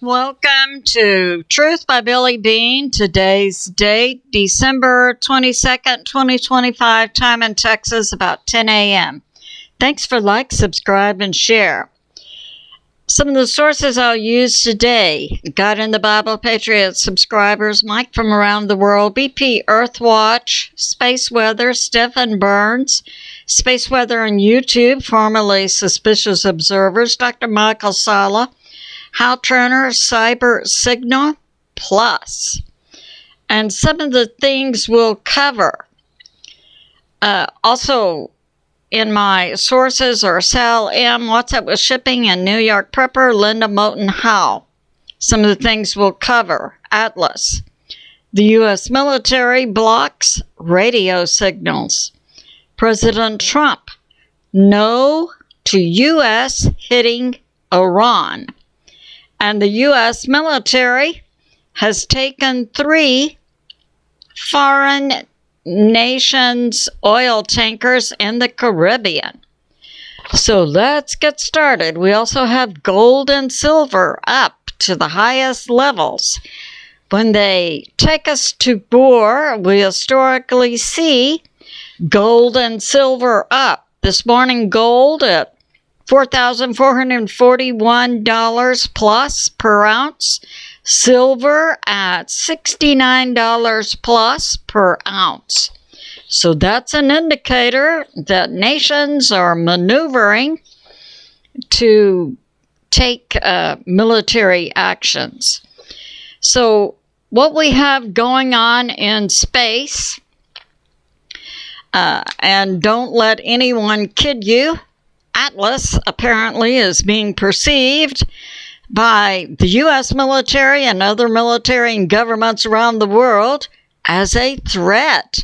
Welcome to Truth by Billie Beene. Today's date, December 22nd, 2025, time in Texas, about 10 a.m. Thanks for like, subscribe, and share. Some of the sources I'll use today: God in the Bible, Patriot subscribers, Mike from around the world, BPEARTHWATCH, Space Weather, Stefan Burns, Space Weather on YouTube, formerly Suspicious Observers, Dr. Michael SALLA, Hal Turner, Cyber Signal Plus. And some of the things we'll cover. Also, in my sources are Sal M, What's Up with Shipping, and New York Prepper, Linda Moulton HOWE. Some of the things we'll cover. Atlas. The U.S. military blocks radio signals. President Trump. No to U.S. hitting Iran. And the U.S. military has taken 3 foreign nations' oil tankers in the Caribbean. So let's get started. We also have gold and silver up to the highest levels. When they take us to war, we historically see gold and silver up. This morning, gold at $4,441 plus per ounce. Silver at $69 plus per ounce. So that's an indicator that nations are maneuvering to take military actions. So what we have going on in space, and don't let anyone kid you, Atlas apparently is being perceived by the U.S. military and other military and governments around the world as a threat.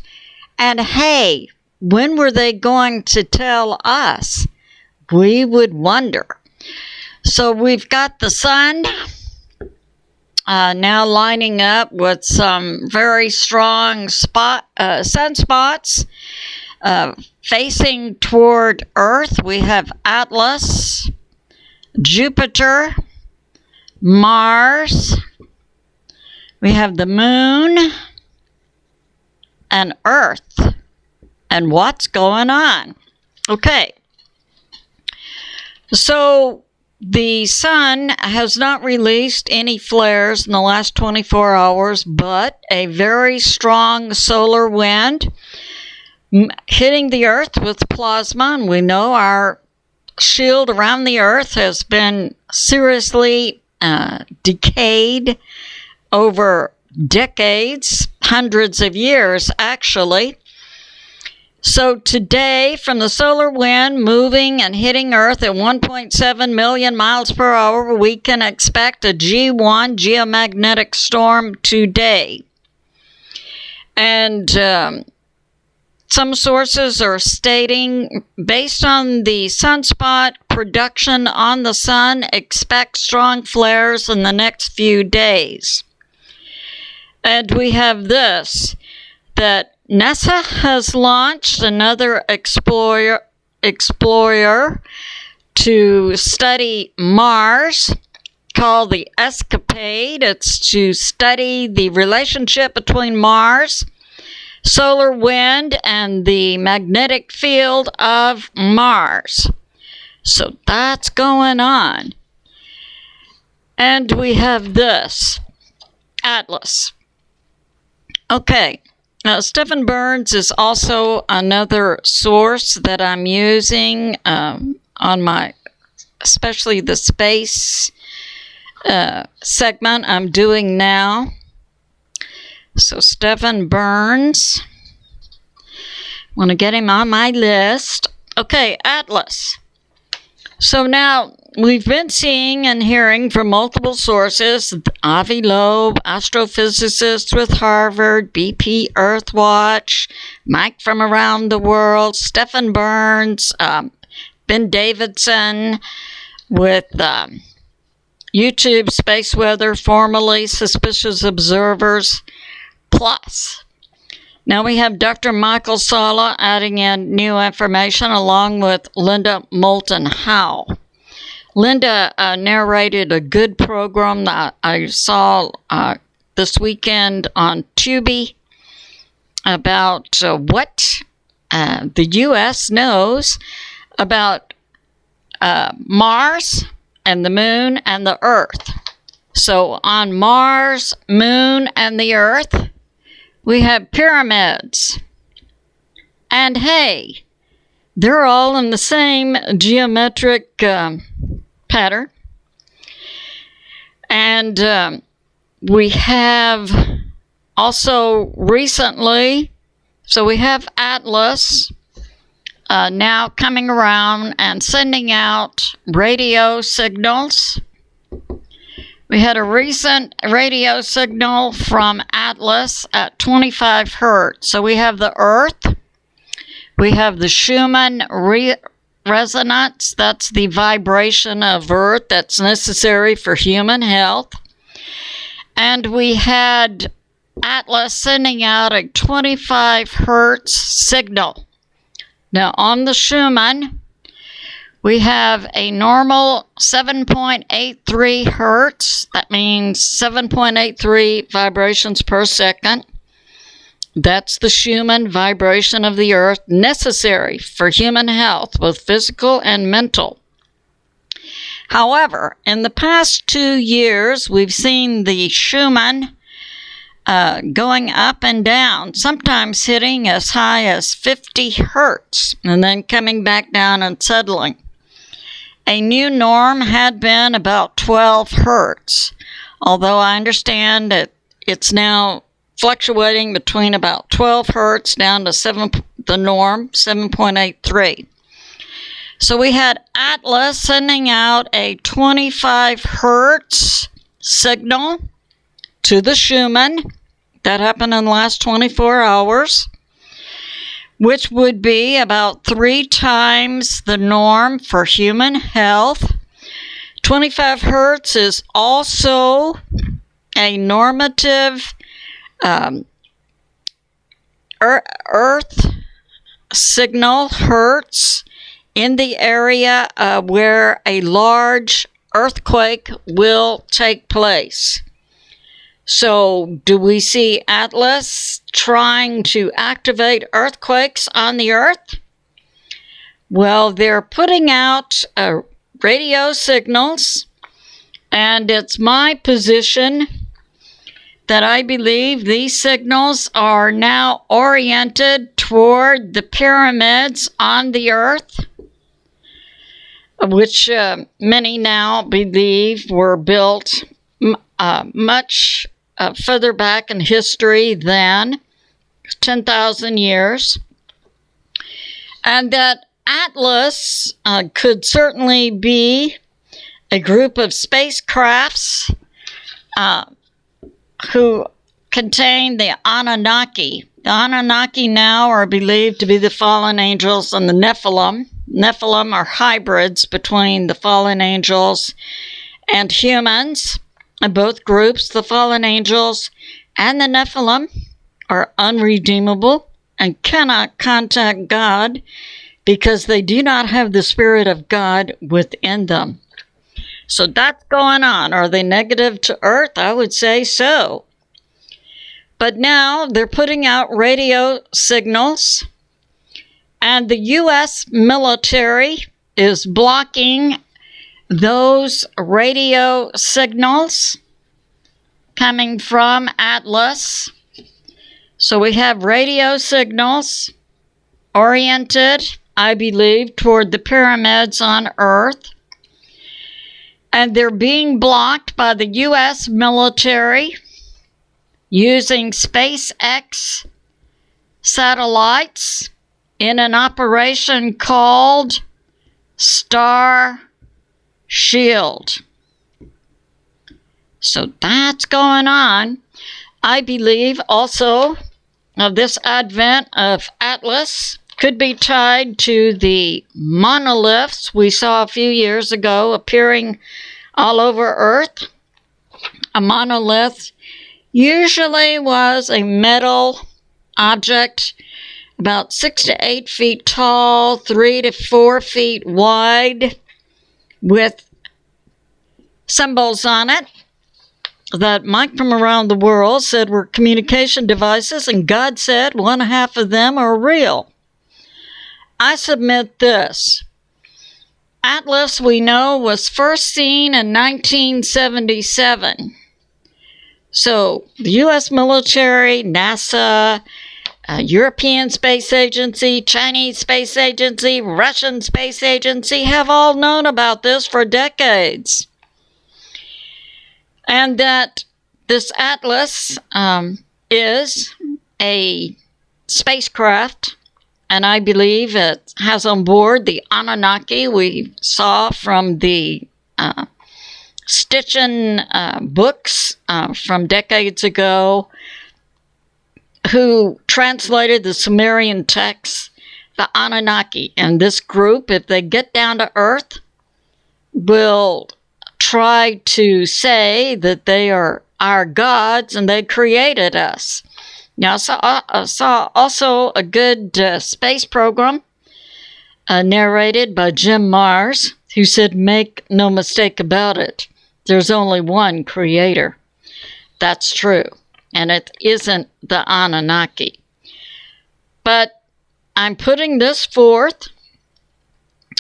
And hey, when were they going to tell us? We would wonder. So we've got the sun now lining up with some very strong sunspots. Facing toward Earth, we have Atlas, Jupiter, Mars, we have the Moon, and Earth. And what's going on? Okay. So the sun has not released any flares in the last 24 hours, but a very strong solar wind hitting the Earth with plasma, and we know our shield around the Earth has been seriously decayed over decades, hundreds of years actually. So today, from the solar wind moving and hitting Earth at 1.7 million miles per hour, we can expect a G1 geomagnetic storm today. And some sources are stating, based on the sunspot production on the sun, expect strong flares in the next few days. And we have this, that NASA has launched another explorer to study Mars, called the Escapade. It's to study the relationship between Mars, solar wind, and the magnetic field of Mars. So that's going on. And we have this, Atlas. Okay, now Stefan Burns is also another source that I'm using on my, especially the space segment I'm doing now. So Stefan Burns, want to get him on my list. Okay, Atlas. So now we've been seeing and hearing from multiple sources: Avi Loeb, astrophysicist with Harvard, BPEARTHWATCH, Mike from around the world, Stefan Burns, Ben Davidson with YouTube Space Weather, formerly Suspicious Observers Plus. Now we have Dr. Michael SALLA adding in new information along with Linda Moulton HOWE. Linda narrated a good program that I saw this weekend on Tubi about what the U.S. knows about Mars and the Moon and the Earth. So on Mars, Moon, and the Earth, we have pyramids. And hey, they're all in the same geometric pattern. And we have also recently, so we have Atlas now coming around and sending out radio signals. We had a recent radio signal from Atlas at 25 hertz. So we have the Earth. We have the Schumann resonance. That's the vibration of Earth that's necessary for human health. And we had Atlas sending out a 25 hertz signal. Now on the Schumann, we have a normal 7.83 hertz. That means 7.83 vibrations per second. That's the Schumann vibration of the Earth necessary for human health, both physical and mental. However, in the past 2 years, we've seen the Schumann going up and down, sometimes hitting as high as 50 hertz, and then coming back down and settling. A new norm had been about 12 hertz, although I understand that it's now fluctuating between about 12 hertz down to the norm, 7.83. So we had Atlas sending out a 25 hertz signal to the Schumann. That happened in the last 24 hours, which would be about 3 times the norm for human health. 25 hertz is also a normative Earth signal hertz in the area where a large earthquake will take place. So, do we see Atlas trying to activate earthquakes on the Earth? Well, they're putting out radio signals, and it's my position that I believe these signals are now oriented toward the pyramids on the Earth, which many now believe were built much further back in history than 10,000 years. And that Atlas could certainly be a group of spacecrafts who contain the Anunnaki. The Anunnaki now are believed to be the fallen angels and the Nephilim. Nephilim are hybrids between the fallen angels and humans. And both groups, the fallen angels and the Nephilim, are unredeemable and cannot contact God because they do not have the Spirit of God within them. So that's going on. Are they negative to Earth? I would say so. But now they're putting out radio signals, and the U.S. military is blocking those radio signals coming from Atlas. So we have radio signals oriented, I believe, toward the pyramids on Earth. And they're being blocked by the U.S. military using SpaceX satellites in an operation called Star Shield. So that's going on. I believe also this advent of Atlas could be tied to the monoliths we saw a few years ago appearing all over Earth. A monolith usually was a metal object about 6 to 8 feet tall, 3 to 4 feet wide, with symbols on it that Mike from around the world said were communication devices, and God said 1/2 of them are real. I submit this. Atlas, we know, was first seen in 1977. So the U.S. military, NASA, European Space Agency, Chinese Space Agency, Russian Space Agency have all known about this for decades. And that this Atlas is a spacecraft, and I believe it has on board the Anunnaki we saw from the Stitchin books from decades ago, who translated the Sumerian texts, the Anunnaki. And this group, if they get down to Earth, will try to say that they are our gods and they created us. Now, I saw also a good space program narrated by Jim Mars, who said, make no mistake about it, there's only one creator. That's true. And it isn't the Anunnaki. But I'm putting this forth,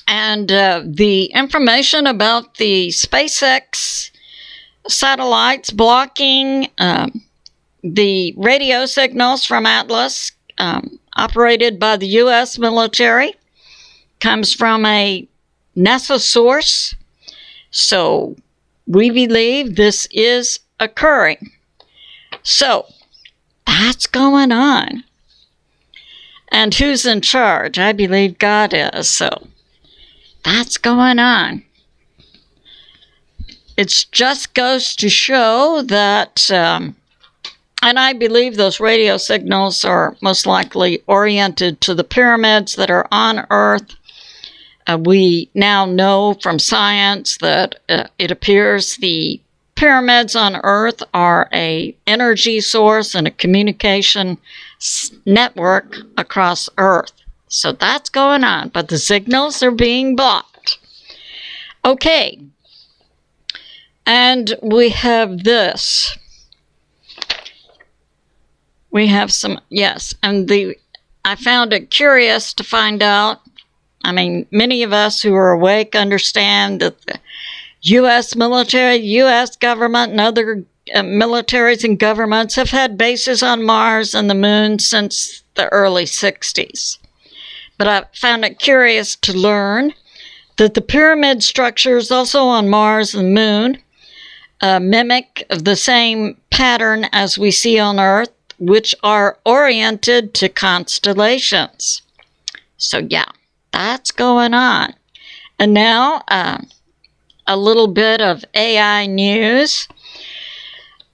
and the information about the SpaceX satellites blocking the radio signals from Atlas, operated by the U.S. military, comes from a NASA source. So we believe this is occurring. So that's going on. And who's in charge? I believe God is. So that's going on. It just goes to show that, and I believe those radio signals are most likely oriented to the pyramids that are on Earth. We now know from science that it appears the pyramids on Earth are an energy source and a communication network across Earth. So that's going on, but the signals are being blocked. Okay, and we have this. We have some, yes, and I found it curious to find out. I mean, many of us who are awake understand that the U.S. military, U.S. government, and other militaries and governments have had bases on Mars and the Moon since the early 60s. But I found it curious to learn that the pyramid structures also on Mars and the Moon mimic the same pattern as we see on Earth, which are oriented to constellations. So yeah, that's going on. And now a little bit of AI news.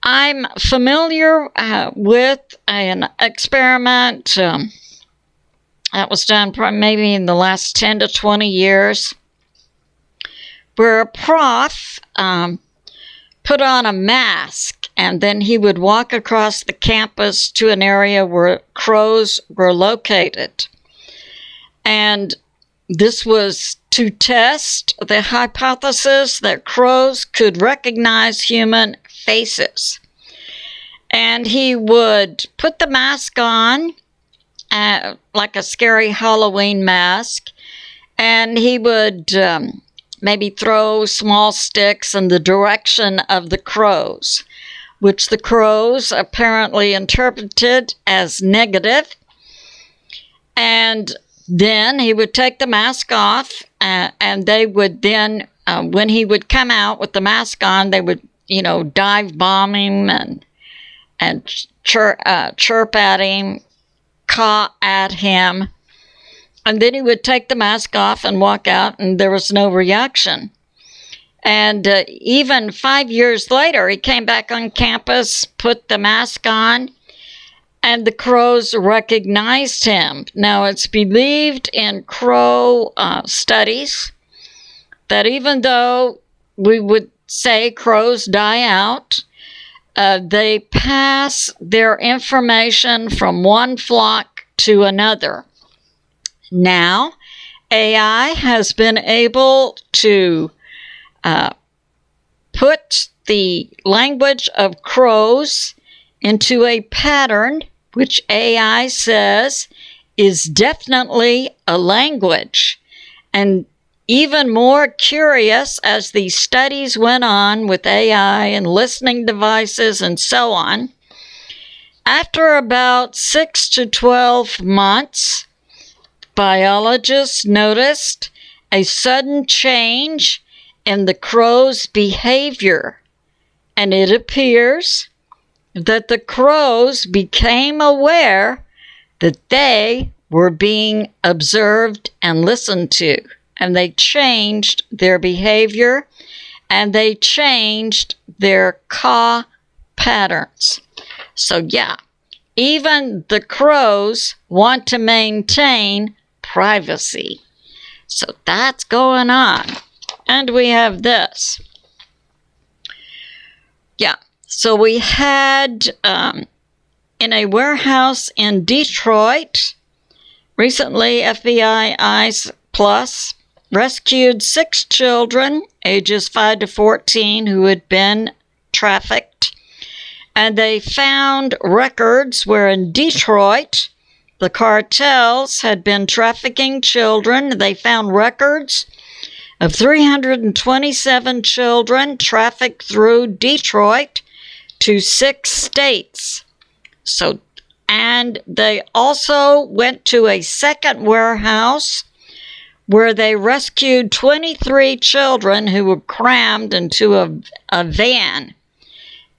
I'm familiar with an experiment that was done maybe in the last 10 to 20 years, where a prof put on a mask, and then he would walk across the campus to an area where crows were located. And this was to test the hypothesis that crows could recognize human faces. And he would put the mask on, like a scary Halloween mask, and he would maybe throw small sticks in the direction of the crows, which the crows apparently interpreted as negative. And then he would take the mask off, and they would then, when he would come out with the mask on, they would, dive bomb him and chirp at him, caw at him. And then he would take the mask off and walk out, and there was no reaction. And even 5 years later, he came back on campus, put the mask on, and the crows recognized him. Now, it's believed in crow studies that even though we would say crows die out, they pass their information from one flock to another. Now, AI has been able to put the language of crows into a pattern, which AI says is definitely a language. And even more curious, as these studies went on with AI and listening devices and so on, after about 6 to 12 months, biologists noticed a sudden change in the crow's behavior, and it appears that the crows became aware that they were being observed and listened to, and they changed their behavior and they changed their caw patterns. So yeah, even the crows want to maintain privacy. So that's going on. And we have this. Yeah, so we had in a warehouse in Detroit, recently FBI ICE Plus rescued 6 children ages 5 to 14 who had been trafficked. And they found records where in Detroit, the cartels had been trafficking children. They found records of 327 children trafficked through Detroit to 6 states. So, and they also went to a second warehouse where they rescued 23 children who were crammed into a van.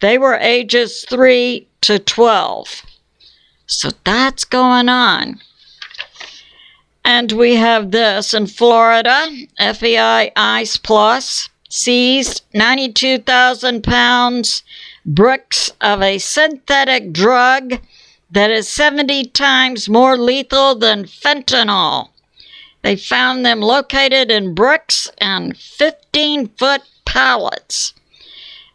They were ages 3 to 12. So that's going on. And we have this in Florida. FBI ICE Plus seized 92,000 pounds bricks of a synthetic drug that is 70 times more lethal than fentanyl. They found them located in bricks and 15-foot pallets.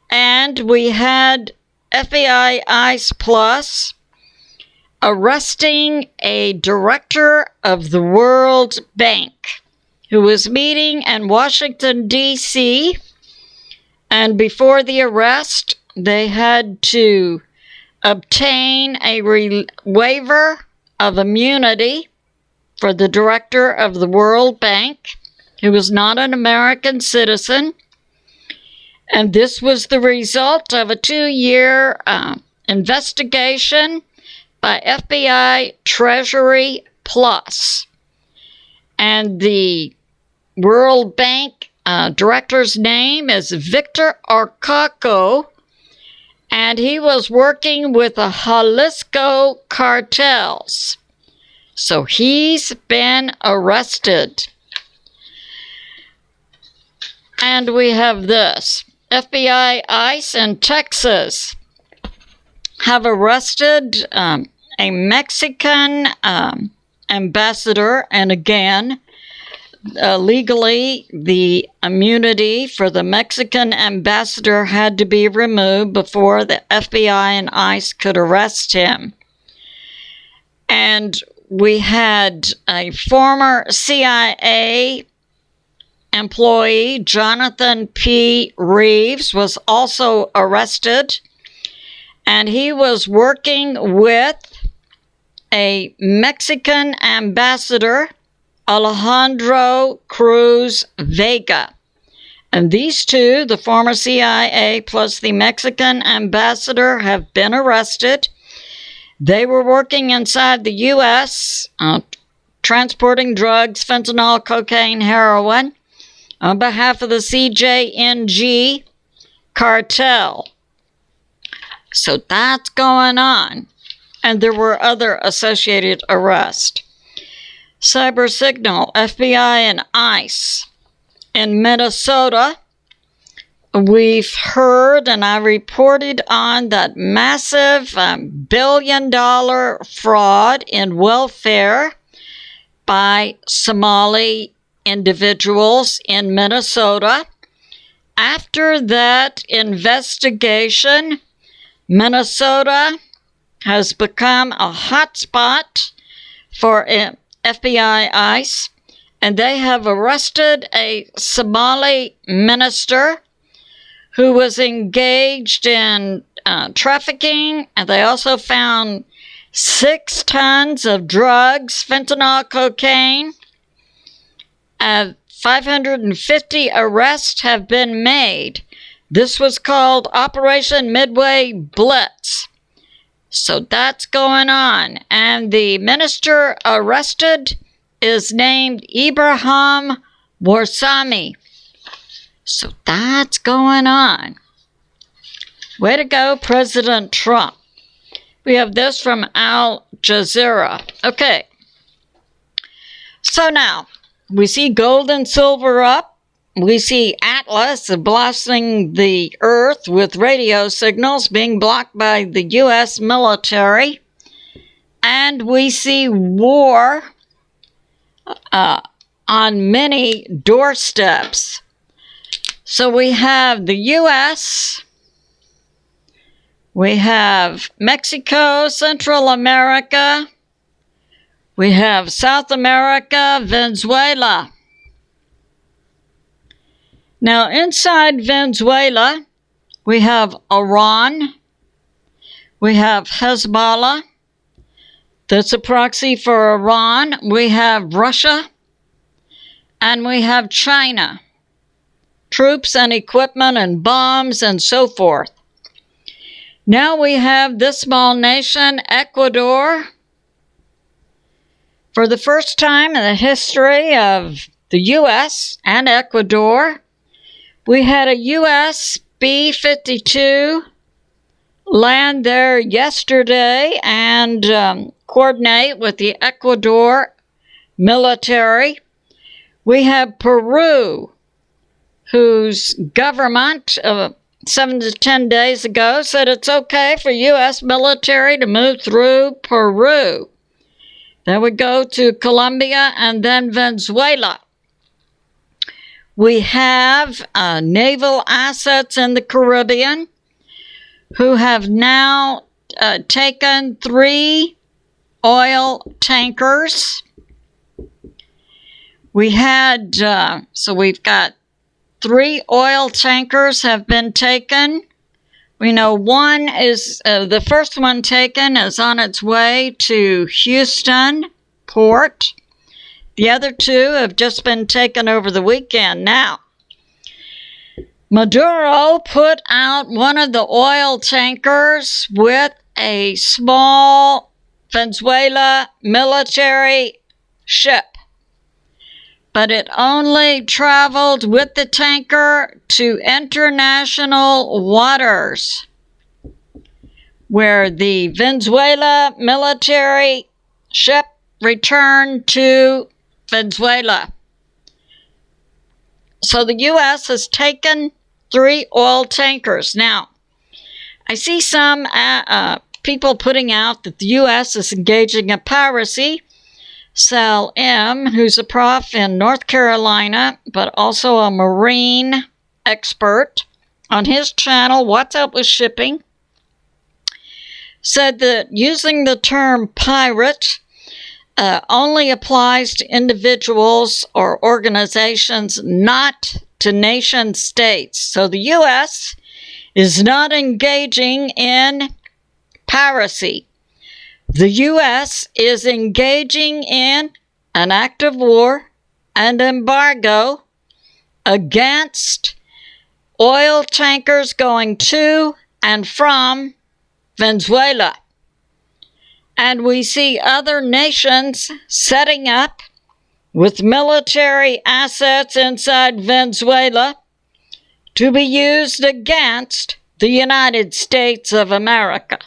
And we had FBI ICE Plus arresting a director of the World Bank who was meeting in Washington, D.C. And before the arrest, they had to obtain a waiver of immunity for the director of the World Bank, who was not an American citizen. And this was the result of a 2-year investigation by FBI Treasury Plus. And the World Bank director's name is Victor Arcaco, and he was working with the Jalisco cartels. So he's been arrested. And we have this. FBI ICE in Texas have arrested a Mexican ambassador, and again, legally, the immunity for the Mexican ambassador had to be removed before the FBI and ICE could arrest him. And we had a former CIA employee, Jonathan P. Reeves, was also arrested, and he was working with a Mexican ambassador, Alejandro Cruz Vega. And these two, the former CIA plus the Mexican ambassador, have been arrested. They were working inside the U.S., transporting drugs, fentanyl, cocaine, heroin, on behalf of the CJNG cartel. So that's going on. And there were other associated arrests. Cyber Signal, FBI and ICE. In Minnesota, we've heard, and I reported on, that massive billion-dollar fraud in welfare by Somali individuals in Minnesota. After that investigation, Minnesota has become a hotspot for FBI ICE, and they have arrested a Somali minister who was engaged in trafficking, and they also found 6 tons of drugs, fentanyl, cocaine. 550 arrests have been made. This was called Operation Midway Blitz. So that's going on. And the minister arrested is named Ibrahim Warsami. So that's going on. Way to go, President Trump. We have this from Al Jazeera. Okay. So now, we see gold and silver up. We see Atlas blasting the Earth with radio signals being blocked by the U.S. military. And we see war on many doorsteps. So we have the U.S., we have Mexico, Central America, we have South America, Venezuela. Now, inside Venezuela, we have Iran, we have Hezbollah, that's a proxy for Iran, we have Russia, and we have China. Troops and equipment and bombs and so forth. Now we have this small nation, Ecuador. For the first time in the history of the U.S. and Ecuador, we had a U.S. B-52 land there yesterday and coordinate with the Ecuador military. We have Peru, whose government 7 to 10 days ago said it's okay for U.S. military to move through Peru. Then we go to Colombia and then Venezuela. We have naval assets in the Caribbean who have now taken 3 oil tankers. We had, so we've got 3 oil tankers have been taken. We know one is, the first one taken is on its way to Houston port. The other 2 have just been taken over the weekend. Now, Maduro put out one of the oil tankers with a small Venezuela military ship. But it only traveled with the tanker to international waters, where the Venezuela military ship returned to Venezuela. So the U.S. has taken 3 oil tankers. Now, I see some people putting out that the U.S. is engaging in piracy. Sal M., who's a prof in North Carolina, but also a marine expert, on his channel, What's Up with Shipping, said that using the term pirate only applies to individuals or organizations, not to nation states. So the U.S. is not engaging in piracy. The U.S. is engaging in an act of war and embargo against oil tankers going to and from Venezuela. And we see other nations setting up with military assets inside Venezuela to be used against the United States of America.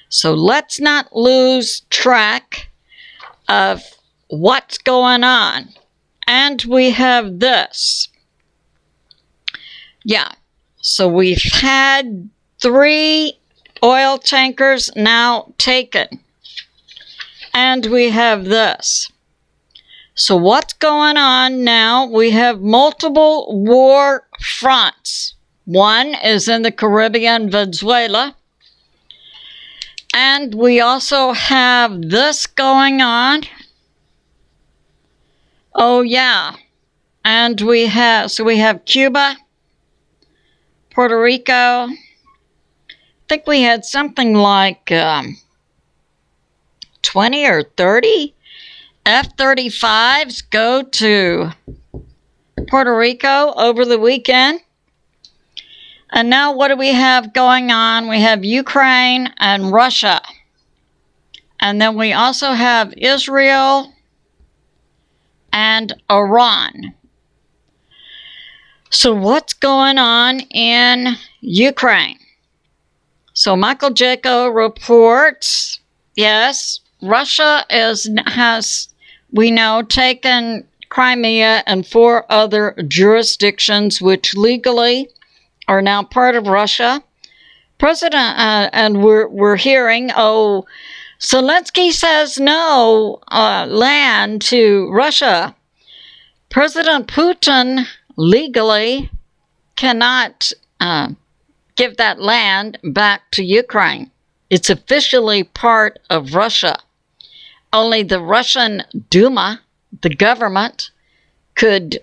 So let's not lose track of what's going on. And we have this. Yeah, so we've had 3 oil tankers now taken. And we have this. So what's going on now? We have multiple war fronts. One is in the Caribbean, Venezuela. And we also have this going on. Oh, yeah. And we have Cuba, Puerto Rico, I think we had something like 20 or 30 F-35s go to Puerto Rico over the weekend. And now what do we have going on? We have Ukraine and Russia. And then we also have Israel and Iran. So what's going on in Ukraine? So Michael Jaco reports, yes, Russia has, we know, taken Crimea and 4 other jurisdictions which legally are now part of Russia. And we're hearing, Zelensky says no land to Russia. President Putin legally cannot give that land back to Ukraine. It's officially part of Russia. Only the Russian Duma, the government, could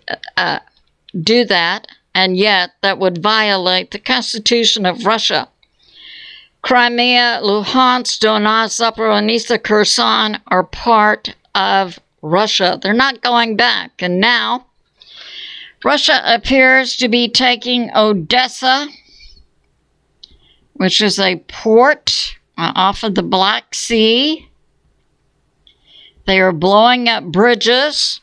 do that, and yet that would violate the Constitution of Russia. Crimea, Luhansk, Donetsk, Zaporizhzhia, Kherson are part of Russia. They're not going back. And now, Russia appears to be taking Odessa, which is a port off of the Black Sea. They are blowing up bridges.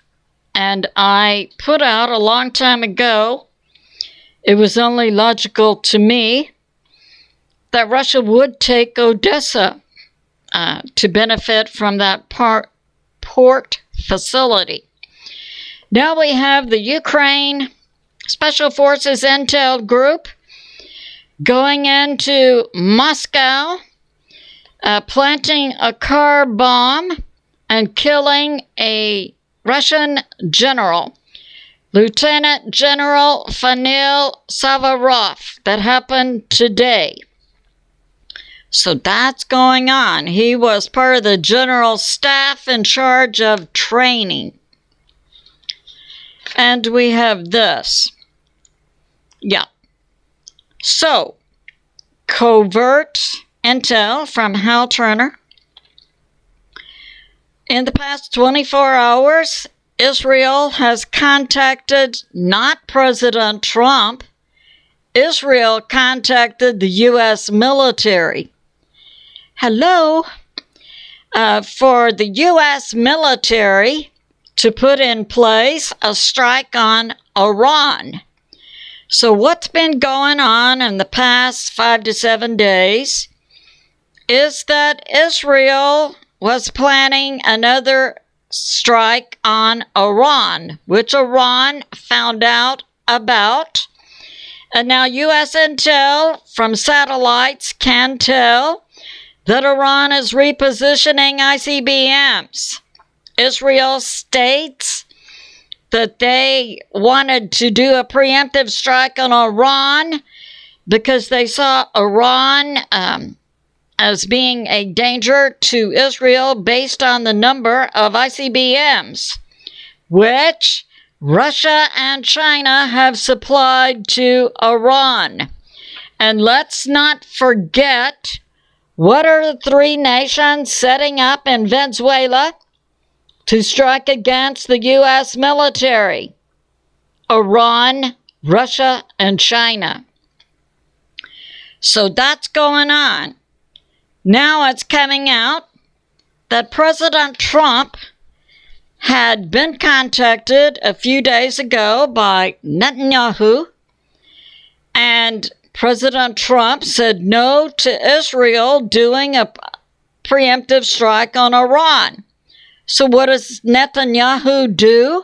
And I put out a long time ago, it was only logical to me that Russia would take Odessa to benefit from that port facility. Now we have the Ukraine Special Forces Intel Group going into Moscow, planting a car bomb and killing a Russian general, Lieutenant General Fanil Savarov. That happened today. So that's going on. He was part of the general staff in charge of training. And we have this. Yeah. So, covert intel from Hal Turner. In the past 24 hours, Israel has contacted not President Trump. Israel contacted the U.S. military. Hello? For the U.S. military to put in place a strike on Iran. So what's been going on in the past 5 to 7 days is that Israel was planning another strike on Iran, which Iran found out about. And now U.S. intel from satellites can tell that Iran is repositioning ICBMs. Israel states that they wanted to do a preemptive strike on Iran because they saw Iran as being a danger to Israel based on the number of ICBMs, which Russia and China have supplied to Iran. And let's not forget, what are the 3 nations setting up in Venezuela to strike against the U.S. military? Iran, Russia, and China. So that's going on. Now it's coming out that President Trump had been contacted a few days ago by Netanyahu, and President Trump said no to Israel doing a preemptive strike on Iran. So what does Netanyahu do?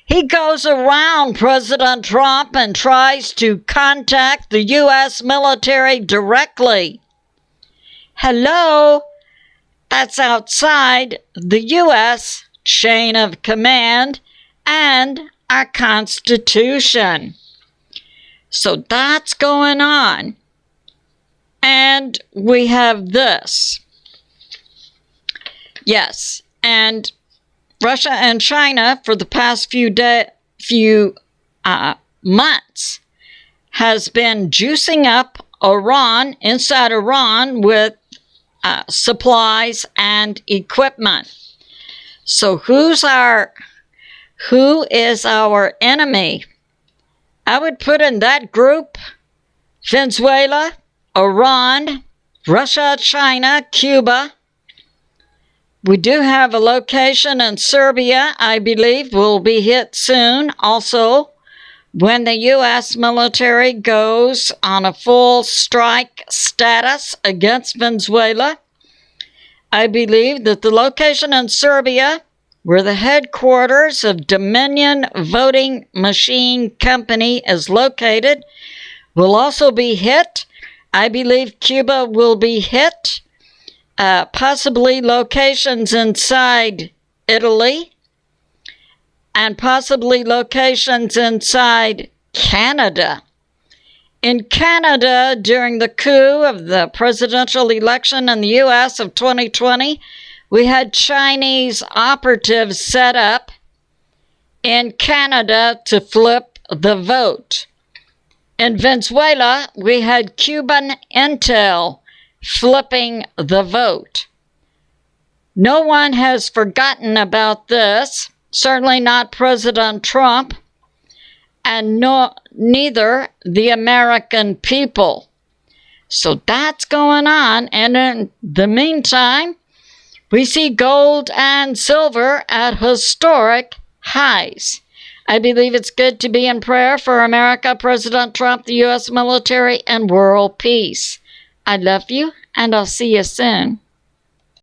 He goes around President Trump and tries to contact the U.S. military directly. Hello? That's outside the U.S. chain of command and our Constitution. So that's going on. And we have this. Yes, and Russia and China for the past few months has been juicing up Iran, inside Iran, with supplies and equipment. So who is our enemy? I would put in that group Venezuela, Iran, Russia, China, Cuba. We do have a location in Serbia, I believe, will be hit soon. Also, when the U.S. military goes on a full strike status against Venezuela, I believe that the location in Serbia, where the headquarters of Dominion Voting Machine Company is located, will also be hit. I believe Cuba will be hit. Possibly locations inside Italy, and possibly locations inside Canada. In Canada, during the coup of the presidential election in the U.S. of 2020, we had Chinese operatives set up in Canada to flip the vote. In Venezuela, we had Cuban intel flipping the vote. No one has forgotten about this, certainly not President Trump, and neither the American people. So that's going on, and in the meantime, we see gold and silver at historic highs. I believe it's good to be in prayer for America, President Trump, the U.S. military, and world peace. I love you, and I'll see you soon.